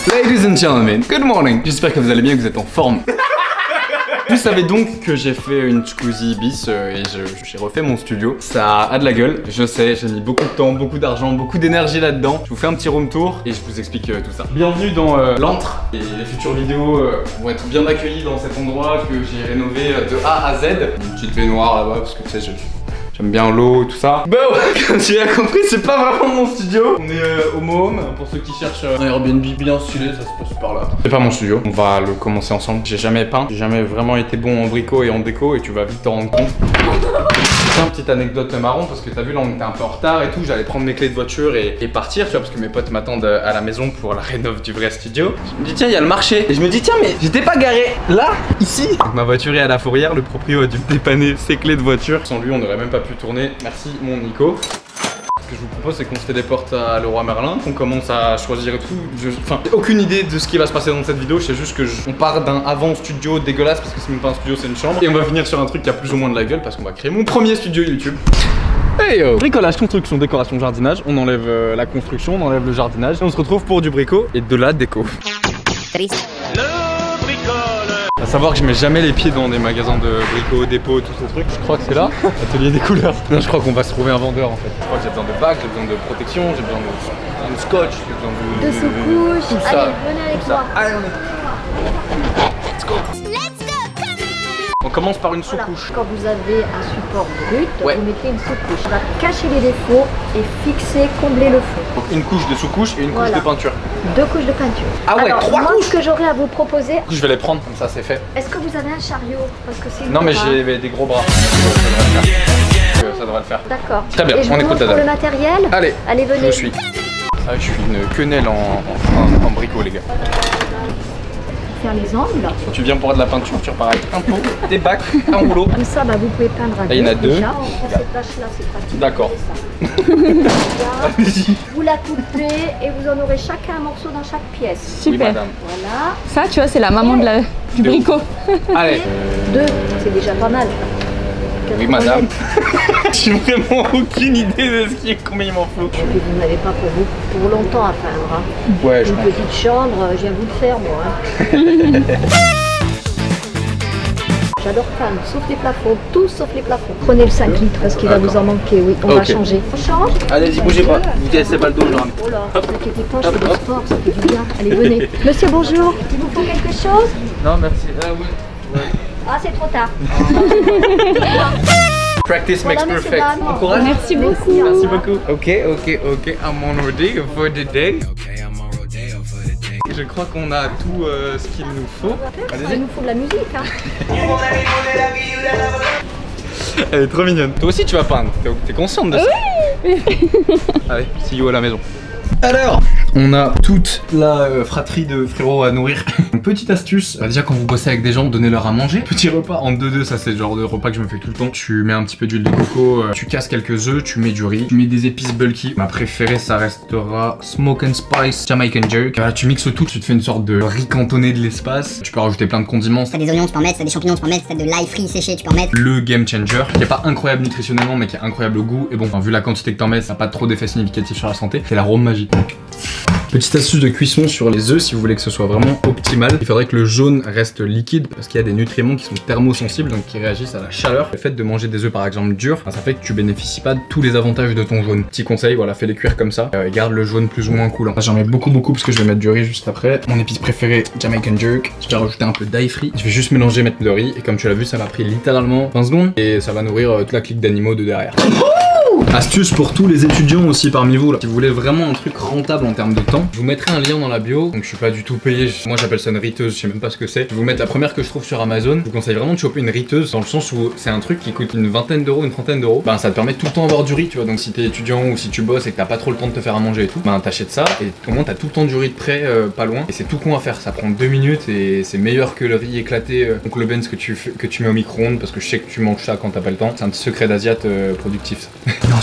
Ladies and gentlemen, good morning. J'espère que vous allez bien, que vous êtes en forme. Vous savez donc que j'ai fait une jacuzzi bis et j'ai refait mon studio. Ça a de la gueule, je sais, j'ai mis beaucoup de temps, beaucoup d'argent, beaucoup d'énergie là-dedans. Je vous fais un petit room tour et je vous explique tout ça. Bienvenue dans l'antre et les futures vidéos vont être bien accueillies dans cet endroit que j'ai rénové de A à Z. Une petite baignoire là-bas parce que tu sais, j'aime bien l'eau, tout ça. Bon, comme tu as compris, c'est pas vraiment mon studio. On est au Mohome, pour ceux qui cherchent un Airbnb bien stylé, ça se passe par là. C'est pas mon studio, on va le commencer ensemble. J'ai jamais peint, j'ai jamais vraiment été bon en brico et en déco et tu vas vite t'en rendre compte. C'est une petite anecdote marrant parce que t'as vu là on était un peu en retard et tout, j'allais prendre mes clés de voiture et partir, tu vois, parce que mes potes m'attendent à la maison pour la rénov du vrai studio. Je me dis tiens, il y a le marché et je me dis tiens, mais j'étais pas garé là, ici. Donc, ma voiture est à la fourrière, le proprio a dû me dépanner ses clés de voiture. Sans lui on n'aurait même pas pu tourner. Merci mon Nico. Ce que je vous propose, c'est qu'on se téléporte à Leroy Merlin, qu'on commence à choisir et tout. Enfin, j'ai aucune idée de ce qui va se passer dans cette vidéo, je sais juste que on part d'un avant studio dégueulasse parce que c'est même pas un studio, c'est une chambre. Et on va finir sur un truc qui a plus ou moins de la gueule parce qu'on va créer mon premier studio YouTube. Hey yo. Bricolage, construction, décoration, jardinage. On enlève la construction, on enlève le jardinage et on se retrouve pour du brico et de la déco. A savoir que je mets jamais les pieds dans des magasins de brico, dépôt, tous ces trucs. Je crois que c'est là, atelier des couleurs. Non, je crois qu'on va se trouver un vendeur en fait. Je crois que j'ai besoin de bagues, j'ai besoin de protection, j'ai besoin de scotch, j'ai besoin de sous-couches. Allez, venez avec moi. Allez, on est. Let's go. On commence par une sous-couche. Quand vous avez un support brut, ouais, vous mettez une sous-couche. On va cacher les défauts et fixer, combler le fond. Donc une couche de sous-couche et une couche de peinture. 2 couches de peinture. Ah ouais, alors, 3 couches. Moi, ce que j'aurais à vous proposer... Je vais les prendre, comme ça c'est fait. Est-ce que vous avez un chariot? Parce que c'est... Non mais j'ai des gros bras. Ça devrait le faire. D'accord. Très bien, et on écoute la dame. Le matériel. Allez, venez. je suis. Ah, je suis une quenelle en brico les gars. Faire les angles. Quand tu viens pour de la peinture, tu repars avec un pot, des bacs, un rouleau. Comme ça, bah, vous pouvez peindre à deux. Il y en a 2. Cette tâche-là, c'est pratique. D'accord. Vous la coupez et vous en aurez chacun un morceau dans chaque pièce. Super. Oui, madame. Voilà. Ça, tu vois, c'est la maman du bricot. Allez. 2, c'est déjà pas mal. Oui, madame. J'ai vraiment aucune idée de ce qui est, combien il m'en faut. Et puis vous n'avez pas pour longtemps à peindre. Hein. Ouais, je Une pense. petite chambre, je viens vous le faire moi. Hein. J'adore peindre, sauf les plafonds, tout sauf les plafonds. Prenez le 5 litres parce qu'il va vous en manquer, oui, on va changer. On change. Allez-y, bougez pas, vous cassez pas le dos, je ramène. Oh là, ne vous inquiétez pas, je fais du sport, ça fait du bien. Allez, venez. Monsieur, bonjour. Il vous faut quelque chose? Non, merci. Oui. Ah, c'est trop tard. Practice makes perfect. Bon courage. Merci beaucoup. Merci beaucoup. Ok, I'm on rodeo for the day. Je crois qu'on a tout ce qu'il nous faut. Il nous faut de la musique. Hein. Elle est trop mignonne. Toi aussi tu vas peindre, t'es consciente de ça? Oui. Allez, see you à la maison. Alors, on a toute la fratrie de frérots à nourrir. Une petite astuce, déjà quand vous bossez avec des gens, donnez-leur à manger. Petit repas en 2-2, ça c'est le genre de repas que je me fais tout le temps. Tu mets un petit peu d'huile de coco, tu casses quelques œufs, tu mets du riz, tu mets des épices bulky. Ma préférée ça restera Smoke and Spice Jamaican Jerk. Voilà, tu mixes tout, tu te fais une sorte de riz cantonné de l'espace. Tu peux rajouter plein de condiments. Si t'as des oignons, tu peux en mettre, si t'as des champignons, tu peux en mettre, si t'as de l'ail frit séché, tu peux en mettre. Le game changer, qui est pas incroyable nutritionnellement mais qui est incroyable au goût. Et bon, vu la quantité que t'en mets, ça n'a pas trop d'effet significatif sur la santé. C'est l'arôme magique. Petite astuce de cuisson sur les œufs, si vous voulez que ce soit vraiment optimal, il faudrait que le jaune reste liquide parce qu'il y a des nutriments qui sont thermosensibles, donc qui réagissent à la chaleur. Le fait de manger des œufs par exemple durs, ça fait que tu bénéficies pas de tous les avantages de ton jaune. Petit conseil, voilà, fais-les cuire comme ça et garde le jaune plus ou moins coulant. J'en mets beaucoup parce que je vais mettre du riz juste après. Mon épice préférée, Jamaican Jerk. Je vais rajouter un peu d'ail frit. Je vais juste mélanger, mettre le riz et comme tu l'as vu, ça m'a pris littéralement 20 secondes et ça va nourrir toute la clique d'animaux de derrière. Astuce pour tous les étudiants aussi parmi vous là. Si vous voulez vraiment un truc rentable en termes de temps, je vous mettrai un lien dans la bio. Donc je suis pas du tout payé, moi j'appelle ça une riteuse, je sais même pas ce que c'est. Je vais vous mettre la première que je trouve sur Amazon. Je vous conseille vraiment de choper une riteuse dans le sens où c'est un truc qui coûte une vingtaine d'euros, une trentaine d'euros. Ben ça te permet tout le temps d'avoir du riz, tu vois. Donc si t'es étudiant ou si tu bosses et que t'as pas trop le temps de te faire à manger et tout, ben t'achètes ça et au moins t'as tout le temps du riz de prêt pas loin. Et c'est tout con à faire, ça prend 2 minutes et c'est meilleur que le riz éclaté donc le Benz que tu mets au micro-ondes parce que je sais que tu manges ça quand t'as pas le temps. C'est un petit secret d'asiate productif ça.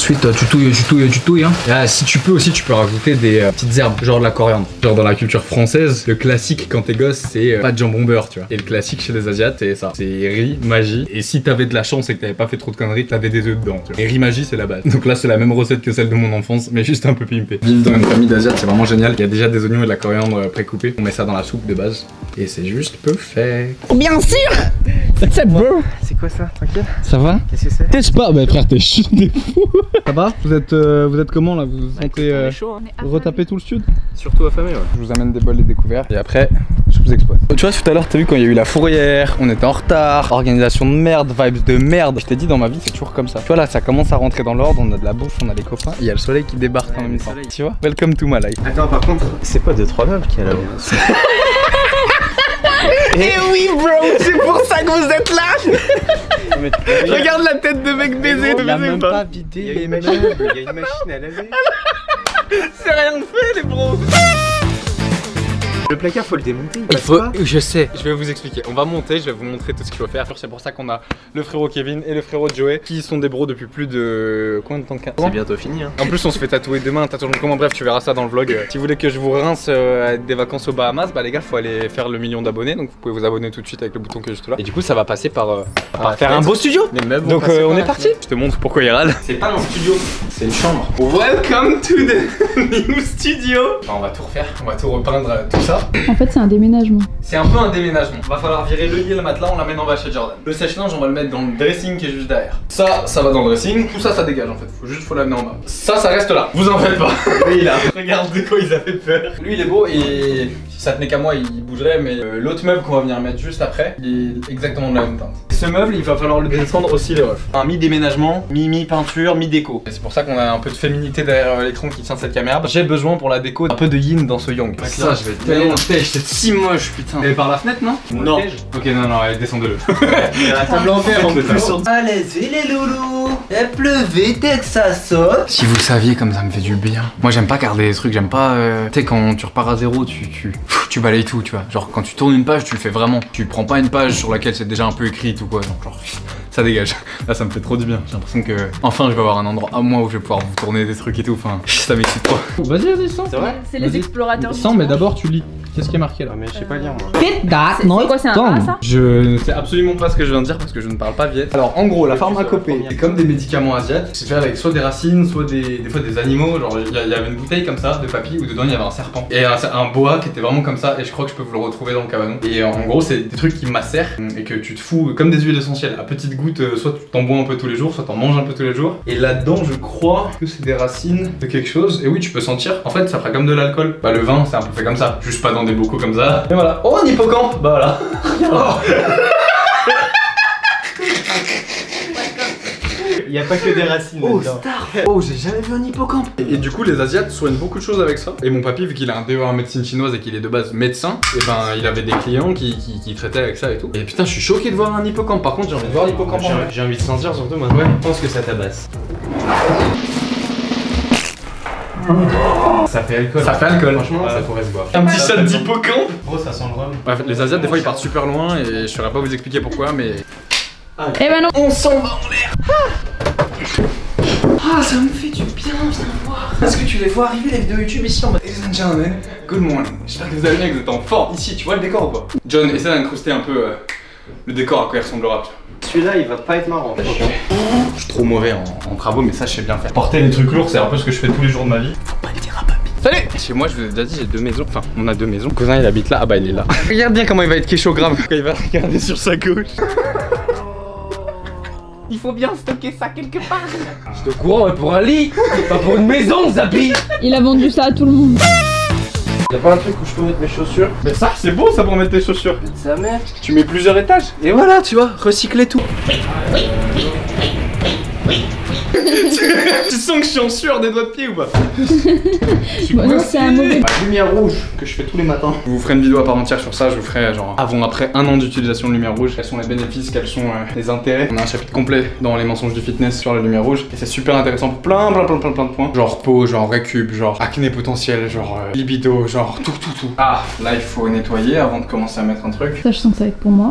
Ensuite, tu touilles. Hein. Et, si tu peux aussi, tu peux rajouter des petites herbes, genre de la coriandre. Genre dans la culture française, le classique quand t'es gosse, c'est pas de jambon beurre, tu vois. Et le classique chez les Asiates, c'est ça. C'est riz, magie. Et si t'avais de la chance et que t'avais pas fait trop de conneries, t'avais des œufs dedans, tu vois. Et riz, magie, c'est la base. Donc là, c'est la même recette que celle de mon enfance, mais juste un peu pimpé. Vivre dans une famille d'Asiates, c'est vraiment génial. Il y a déjà des oignons et de la coriandre précoupés. On met ça dans la soupe de base. Et c'est juste parfait. Bien sûr. C'est beau. C'est quoi ça? Tranquille? Ça va? Qu'est-ce que c'est? T'es pas? Bah frère, t'es fou. Ça va? Vous êtes comment là? Vous sentez chaud, hein. retaper tout le sud? Surtout affamé, ouais. Je vous amène des bols et des couverts et après je vous exploite. Tu vois, tout à l'heure t'as vu quand il y a eu la fourrière, on était en retard, organisation de merde, vibes de merde. Je t'ai dit, dans ma vie c'est toujours comme ça. Tu vois là, ça commence à rentrer dans l'ordre, on a de la bouffe, on a les copains, il y a le soleil qui débarque en même temps. Tu vois? Welcome to my life. Attends, par contre, c'est pas 2-3 meubles qu'il y a là-haut. Eh oui bro, c'est pour ça que vous êtes là. Regarde la tête de mec baisé, Il a même pas vidé les machines, il y a une machine à laver. C'est rien de fait les bros. Le placard faut le démonter. Il faut, je sais, je vais vous expliquer. On va monter, je vais vous montrer tout ce qu'il faut faire. C'est pour ça qu'on a le frérot Kevin et le frérot Joey qui sont des bros depuis plus de combien de temps? C'est bientôt fini, hein. En plus on se fait tatouer demain, tatouage comment, bref tu verras ça dans le vlog. Si vous voulez que je vous rince des vacances aux Bahamas, bah les gars faut aller faire le 1 million d'abonnés. Donc vous pouvez vous abonner tout de suite avec le bouton qui est juste là. Et du coup ça va passer par faire un beau studio. Les meubles donc on est parti. Je te montre pourquoi il râle. C'est pas un studio, c'est une chambre. Welcome to the new studio. Enfin, on va tout refaire, on va tout repeindre, tout ça. En fait, c'est un déménagement. C'est un peu un déménagement. Va falloir virer le lit et le matelas, on l'amène en bas chez Jordan. Le sèche-linge, on va le mettre dans le dressing qui est juste derrière. Ça va dans le dressing. Tout ça, ça dégage en fait. Faut l'amener en bas. Ça reste là. Vous en faites pas. Oui, là. Regarde de quoi ils avaient peur. Lui, il est beau et si ça tenait qu'à moi, il bougerait. Mais l'autre meuble qu'on va venir mettre juste après, il est exactement de la même teinte. Ce meuble, il va falloir le descendre aussi les refs. Un mi-déménagement, mi-peinture, mi-déco. Et c'est pour ça qu'on a un peu de féminité derrière l'écran qui tient cette caméra. J'ai besoin pour la déco un peu de yin dans ce yang. Ça, je vais tellement c'est si moche, putain. Elle est par la fenêtre, non? Non. Ok, non, allez, descendez-le. La table en verre en plus. Allez-y les loulous. Il pleuvait dès que ça saute. Si vous saviez comme ça me fait du bien. Moi j'aime pas garder des trucs, j'aime pas... Tu sais quand tu repars à zéro, tu balayes tout, tu vois. Genre quand tu tournes une page, tu le fais vraiment. Tu prends pas une page sur laquelle c'est déjà un peu écrit ou quoi. Donc genre ça dégage. Là ça me fait trop du bien. J'ai l'impression que enfin je vais avoir un endroit à moi où je vais pouvoir vous tourner des trucs et tout. Enfin ça m'excite trop. Vas-y, descends. C'est vrai? C'est les explorateurs. Sans, mais d'abord tu lis. Qu'est-ce qui est marqué là? Mais je sais pas lire moi. C'est quoi, c'est un A ça? Je ne sais absolument pas ce que je viens de dire parce que je ne parle pas viet. Alors en gros, la pharmacopée, c'est comme des médicaments asiatiques. C'est fait avec soit des racines, soit des fois des animaux. Genre il y avait une bouteille comme ça de papy où dedans il y avait un serpent. Et un boa qui était vraiment comme ça. Et je crois que je peux vous le retrouver dans le cabanon. Et en gros, c'est des trucs qui macèrent et que tu te fous comme des huiles essentielles à petites gouttes. Soit tu t'en bois un peu tous les jours, soit t'en manges un peu tous les jours. Et là-dedans, je crois que c'est des racines de quelque chose. Et oui, tu peux sentir. En fait, ça fera comme de l'alcool. Bah, le vin, c'est un peu fait comme ça. Juste pas dans des bocaux comme ça. Et voilà. Oh, un hippocampe. Bah voilà. Il y a pas que des racines là-dedans. Oh, j'ai jamais vu un hippocampe. Et du coup, les Asiates soignent beaucoup de choses avec ça. Et mon papy, vu qu'il a un DEA en médecine chinoise et qu'il est de base médecin, et ben il avait des clients qui traitaient avec ça et tout. Et putain, je suis choqué de voir un hippocampe. Par contre, j'ai envie de voir l'hippocampe. J'ai envie de sentir surtout moi. Ouais. Je pense que ça tabasse. Ça fait alcool. Ça fait alcool. Franchement, ça pourrait se boire. Un petit shot d'hippocampe. Gros, ça sent le rhum. Bref, les Asiates, des fois, ils partent super loin et je saurais pas vous expliquer pourquoi, mais. Eh ben non. On s'en va en l'air. Ah, ça me fait du bien, viens voir. Est-ce que tu les vois arriver les vidéos YouTube ici en mode Ladies and gentlemen, good morning. J'espère que vous allez bien, que vous êtes en forme. Ici, tu vois le décor ou pas? John, essaie d'incruster un peu le décor à quoi il ressemblera. Celui-là, il va pas être marrant. Je suis trop mauvais en travaux, mais ça, je sais bien faire. Porter les trucs lourds, c'est un peu ce que je fais tous les jours de ma vie. Faut pas le dire à papy. Salut! Chez moi, je vous ai déjà dit, j'ai 2 maisons. Enfin, on a 2 maisons. Mon cousin, il habite là. Ah bah, il est là. Regarde bien comment il va être kécho grave quand il va regarder sur sa gauche. Il faut bien stocker ça quelque part. Je te courant pour un lit, pas pour une maison, Zapi. Il a vendu ça à tout le monde. Y'a pas un truc où je peux mettre mes chaussures? Mais ça, c'est beau ça pour mettre tes chaussures. Sa mère. Tu mets plusieurs étages. Et voilà, tu vois, recycler tout. Tu sens que je suis en sueur des doigts de pied ou pas? Bon, non, c'est un mauvais. La lumière rouge que je fais tous les matins. Je vous ferai une vidéo à part entière sur ça, je vous ferai genre avant-après 1 an d'utilisation de lumière rouge. Quels sont les bénéfices, quels sont les intérêts. On a un chapitre complet dans les mensonges du fitness sur la lumière rouge. Et c'est super intéressant pour plein de points. Genre peau, genre récup, genre acné potentiel, genre libido, genre tout. Ah, là il faut nettoyer avant de commencer à mettre un truc. Ça, je sens que ça va être pour moi.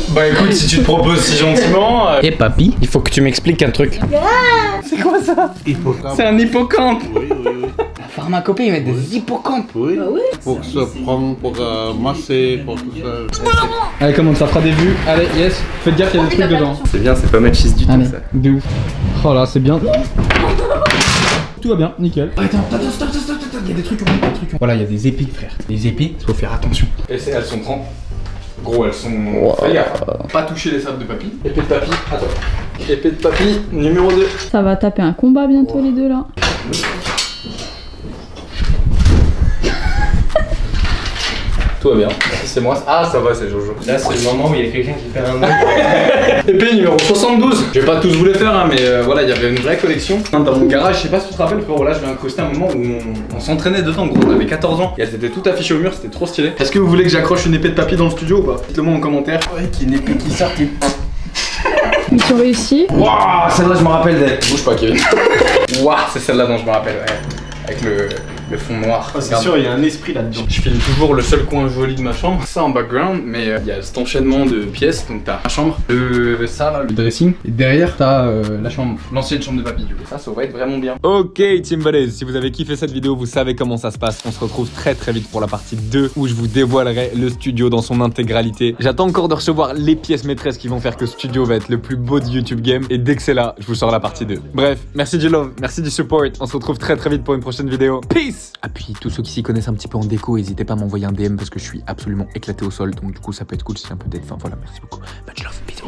Bah écoute, si tu te proposes si gentiment. Et papy, Il faut que tu m'expliques un truc. C'est quoi ça? C'est un hippocampe. Oui, oui, oui. La pharmacopée, ils mettent des hippocampes. Oui. Pour se prendre, pour masser, pour tout ça. Allez, commande, ça fera des vues. Allez, yes. Faites gaffe, il y a des trucs dedans. C'est bien, c'est pas machiste du tout ça. De ouf. Oh là, c'est bien. Tout va bien, nickel. Attends, stop. Il y a des trucs, Voilà, il y a des épées, frère. Les épées, il faut faire attention. Et elles sont grandes. Gros, elles sont. Fais gaffe. Pas toucher les sables de papy. Épée de papy, attends. Épée de papy, numéro 2. Ça va taper un combat bientôt les deux là. Tout va bien. C'est moi. Ah, ça va, c'est Jojo. là c'est le moment où il y a quelqu'un qui perd un œil. Épée numéro 72. Je vais pas tous vous les faire, hein, mais voilà, il y avait une vraie collection. Dans mon garage, je sais pas si tu te rappelles, frérot, là, je vais incruster un moment où on s'entraînait dedans, gros. On avait 14 ans et elles étaient toutes affichées au mur, c'était trop stylé. Est-ce que vous voulez que j'accroche une épée de papy dans le studio ou pas? Dites-le moi en commentaire. Ouais, qu'il y a une épée qui sort. Ils ont réussi. Waouh, celle-là, je me rappelle d'elle. Bouge pas, Kevin. Waouh, c'est celle-là dont je me rappelle, ouais. Avec le fond noir. Ah, c'est sûr, il y a un esprit là-dedans. Je filme toujours le seul coin joli de ma chambre, ça en background, mais il y a cet enchaînement de pièces, donc t'as ma chambre, ça là, le dressing, et derrière t'as la chambre, l'ancienne chambre de papy, du coup ça va être vraiment bien. Ok Team Buddies, si vous avez kiffé cette vidéo, vous savez comment ça se passe, on se retrouve très vite pour la partie 2, où je vous dévoilerai le studio dans son intégralité. J'attends encore de recevoir les pièces maîtresses qui vont faire que ce studio va être le plus beau du YouTube game, et dès que c'est là, je vous sors la partie 2. Bref, merci du love, merci du support, on se retrouve très vite pour une prochaine vidéo. Peace. Ah puis tous ceux qui s'y connaissent un petit peu en déco, n'hésitez pas à m'envoyer un DM parce que je suis absolument éclaté au sol, donc du coup ça peut être cool si j'ai un peu d'aide. Enfin voilà, merci beaucoup. Much love, bisous.